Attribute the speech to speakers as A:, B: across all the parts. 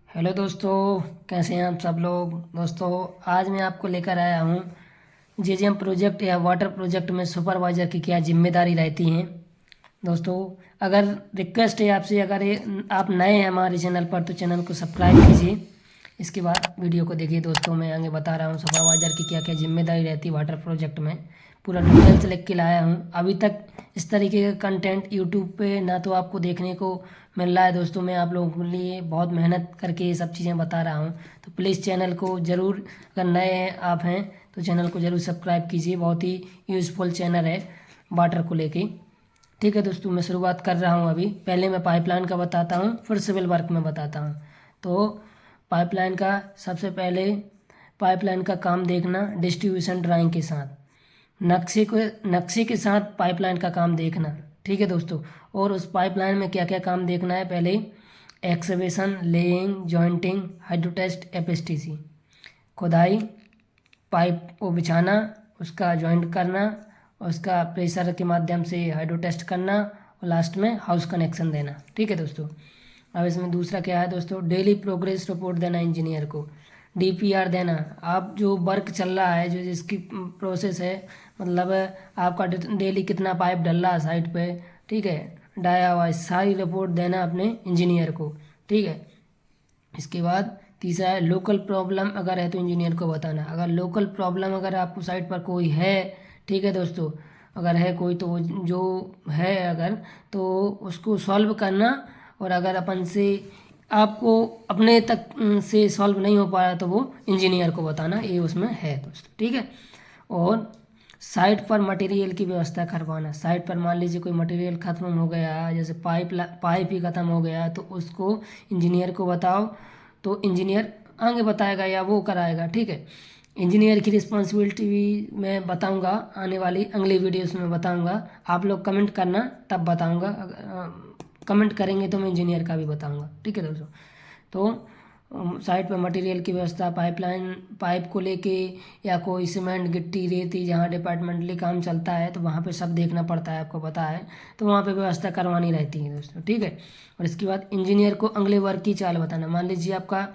A: Hello दोस्तों, कैसे हैं आप सब लोग। दोस्तों, आज मैं आपको लेकर आया हूँ जेजेएम प्रोजेक्ट या वाटर प्रोजेक्ट में सुपरवाइज़र की क्या जिम्मेदारी रहती हैं। दोस्तों, अगर रिक्वेस्ट है आपसे, अगर ये आप नए हैं हमारे चैनल पर तो चैनल को सब्सक्राइब कीजिए। इसके बाद वीडियो को देखिए। दोस्तों, मैं आगे बता रहा हूँ सुपरवाइज़र की क्या क्या जिम्मेदारी रहती है वाटर प्रोजेक्ट में। पूरा डिटेल से लिख के लाया हूँ। अभी तक इस तरीके का कंटेंट यूट्यूब पे ना तो आपको देखने को मिल रहा है। दोस्तों, मैं आप लोगों के लिए बहुत मेहनत करके ये सब चीज़ें बता रहा हूँ, तो प्लीज़ चैनल को ज़रूर, अगर नए आप हैं तो चैनल को ज़रूर सब्सक्राइब कीजिए। बहुत ही यूज़फुल चैनल है वाटर को लेके। ठीक है दोस्तों, मैं शुरुआत कर रहा हूँ। अभी पहले मैं पाइपलाइन का बताता हूँ, फिर सिविल वर्क में बताता हूँ। तो पाइपलाइन का सबसे पहले, पाइपलाइन का काम देखना डिस्ट्रीब्यूशन ड्राइंग के साथ, नक्शे के साथ पाइपलाइन का काम देखना। ठीक है दोस्तों, और उस पाइपलाइन में क्या क्या काम देखना है। पहले एक्सकेवेशन, लेइंग, जॉइंटिंग, हाइड्रोटेस्ट, एपीएसटीसी, खुदाई, पाइप को बिछाना, उसका जॉइंट करना, उसका प्रेशर के माध्यम से हाइड्रोटेस्ट करना, और लास्ट में हाउस कनेक्शन देना। ठीक है दोस्तों। अब इसमें दूसरा क्या है दोस्तों, डेली प्रोग्रेस रिपोर्ट देना इंजीनियर को, डीपीआर देना। आप जो वर्क चल रहा है, जो जिसकी प्रोसेस है, मतलब आपका डेली कितना पाइप डल रहा है साइट पे, ठीक है, डाया हुआ है, सारी रिपोर्ट देना अपने इंजीनियर को। ठीक है। इसके बाद तीसरा है लोकल प्रॉब्लम अगर है तो इंजीनियर को बताना। अगर लोकल प्रॉब्लम अगर आपको साइट पर कोई है, ठीक है दोस्तों, अगर है कोई तो जो है अगर, तो उसको सॉल्व करना। और अगर अपन से आपको अपने तक से सॉल्व नहीं हो पा रहा तो वो इंजीनियर को बताना, ये उसमें है दोस्तों। ठीक है। और साइट पर मटेरियल की व्यवस्था करवाना। साइट पर मान लीजिए कोई मटेरियल ख़त्म हो गया, जैसे पाइप ही ख़त्म हो गया, तो उसको इंजीनियर को बताओ, तो इंजीनियर आगे बताएगा या वो कराएगा। ठीक है। इंजीनियर की रिस्पॉन्सिबिलिटी भी मैं बताऊंगा, आने वाली अगली वीडियोस में बताऊंगा। आप लोग कमेंट करना, तब बताऊंगा। कमेंट करेंगे तो मैं इंजीनियर का भी बताऊंगा। ठीक है दोस्तों। तो साइट पर मटेरियल की व्यवस्था, पाइपलाइन, पाइप को लेके, या कोई सीमेंट, गिट्टी, रेती, जहाँ डिपार्टमेंटली काम चलता है तो वहाँ पे सब देखना पड़ता है, आपको पता है, तो वहाँ पे व्यवस्था करवानी रहती है दोस्तों। ठीक है। और इसके बाद इंजीनियर को अगले वर्क की चाल बताना। मान लीजिए आपका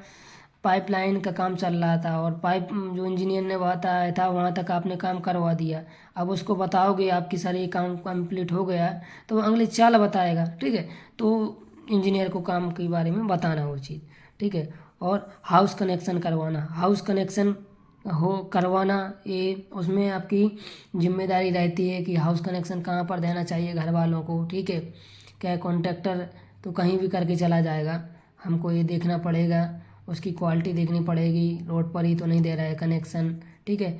A: पाइपलाइन का काम चल रहा था और पाइप जो इंजीनियर ने बताया था वहाँ तक आपने काम करवा दिया। अब उसको बताओगे आपकी सर ये काम कंप्लीट हो गया, तो वो अगली चाल बताएगा। ठीक है। तो इंजीनियर को काम के बारे में बताना वो चीज़। ठीक है। और हाउस कनेक्शन करवाना, हाउस कनेक्शन हो करवाना, ये उसमें आपकी जिम्मेदारी रहती है कि हाउस कनेक्शन कहाँ पर देना चाहिए घर वालों को। ठीक है। क्या कॉन्ट्रैक्टर तो कहीं भी करके चला जाएगा, हमको ये देखना पड़ेगा, उसकी क्वालिटी देखनी पड़ेगी, रोड पर ही तो नहीं दे रहा है कनेक्शन। ठीक है।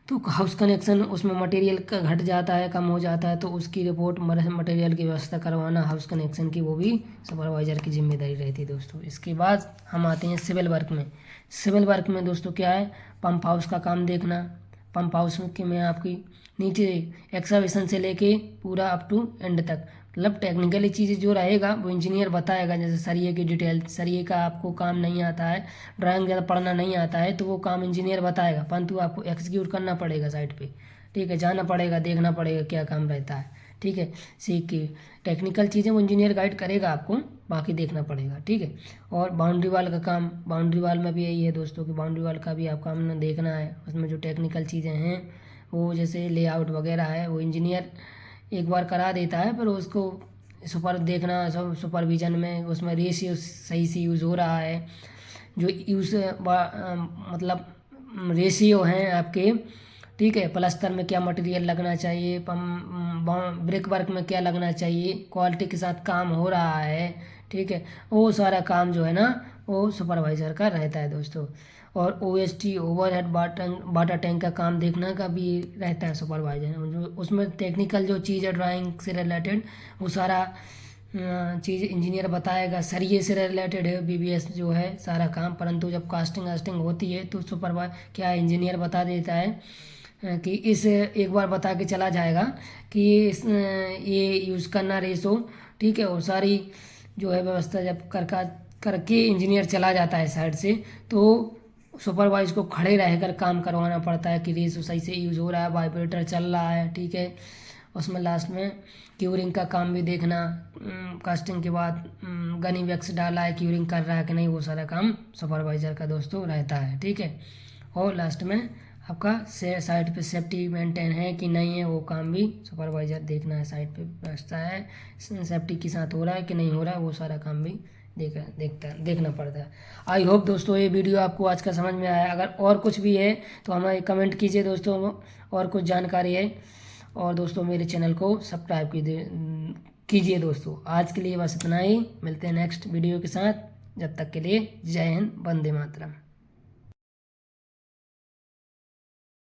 A: तो हाउस कनेक्शन, उसमें मटेरियल का घट जाता है, कम हो जाता है, तो उसकी रिपोर्ट, मटेरियल की व्यवस्था करवाना हाउस कनेक्शन की, वो भी सुपरवाइजर की जिम्मेदारी रहती है दोस्तों। इसके बाद हम आते हैं सिविल वर्क में। सिविल वर्क में दोस्तों क्या है, पंप हाउस का काम देखना। पंप हाउस के में आपकी नीचे एक्सकवेशन से लेके पूरा अप टू एंड तक, मतलब टेक्निकली चीज़ें जो रहेगा वो इंजीनियर बताएगा। जैसे सरिये की डिटेल, सरिये का आपको काम नहीं आता है, ड्राइंग ज़्यादा पढ़ना नहीं आता है, तो वो काम इंजीनियर बताएगा, परंतु आपको एग्जीक्यूट करना पड़ेगा साइट पे। ठीक है। जाना पड़ेगा, देखना पड़ेगा क्या काम रहता है। ठीक है। सीख के टेक्निकल चीज़ें वो इंजीनियर गाइड करेगा आपको, बाकी देखना पड़ेगा। ठीक है। और बाउंड्री वाल का काम, बाउंड्री वाल में भी यही है दोस्तों कि बाउंड्री वाल का भी आपको हमने देखना है। उसमें जो टेक्निकल चीज़ें हैं, वो जैसे लेआउट वगैरह है, वो इंजीनियर एक बार करा देता है, पर उसको देखना, सब सुपरविजन में, उसमें रेशियो सही से यूज़ हो रहा है, जो मतलब रेशियो हैं आपके। ठीक है। प्लास्टर में क्या मटेरियल लगना चाहिए, ब्रिक वर्क में क्या लगना चाहिए, क्वालिटी के साथ काम हो रहा है। ठीक है। वो सारा काम जो है ना, वो सुपरवाइज़र का रहता है दोस्तों। और ओएसटी, ओवरहेड वाटर टैंक का काम देखना का भी रहता है सुपरवाइजर, जो उसमें टेक्निकल जो चीज़ है ड्राइंग से रिलेटेड, वो सारा चीज़ इंजीनियर बताएगा। सरिये से रिलेटेड है बीबीएस जो है सारा काम, परंतु जब कास्टिंग वास्टिंग होती है तो क्या इंजीनियर बता देता है कि इस एक बार बता के चला जाएगा कि ये यूज़ करना रेसो। ठीक है। और सारी जो है व्यवस्था जब करके इंजीनियर चला जाता है साइड से, तो सुपरवाइज को खड़े रहकर काम करवाना पड़ता है कि रेसो सही से यूज़ हो रहा है, वाइब्रेटर चल रहा है। ठीक है। उसमें लास्ट में क्यूरिंग का काम भी देखना, कास्टिंग के बाद गनी वैक्स डाला है, क्यूरिंग कर रहा है कि नहीं, वो सारा काम सुपरवाइज़र का दोस्तों रहता है। ठीक है, और लास्ट में आपका साइट पे सेफ्टी मेंटेन है कि नहीं है, वो काम भी सुपरवाइज़र देखना है, साइट पे बैठता है सेफ्टी के साथ हो रहा है कि नहीं हो रहा है, वो सारा काम भी देखना पड़ता है। आई होप दोस्तों ये वीडियो आपको आज का समझ में आया। अगर और कुछ भी है तो हमें कमेंट कीजिए दोस्तों, और कुछ जानकारी है, और दोस्तों मेरे चैनल को सब्सक्राइब कीजिए दोस्तों। आज के लिए बस इतना ही, मिलते हैं नेक्स्ट वीडियो के साथ। जब तक के लिए जय हिंद, वंदे मातरम।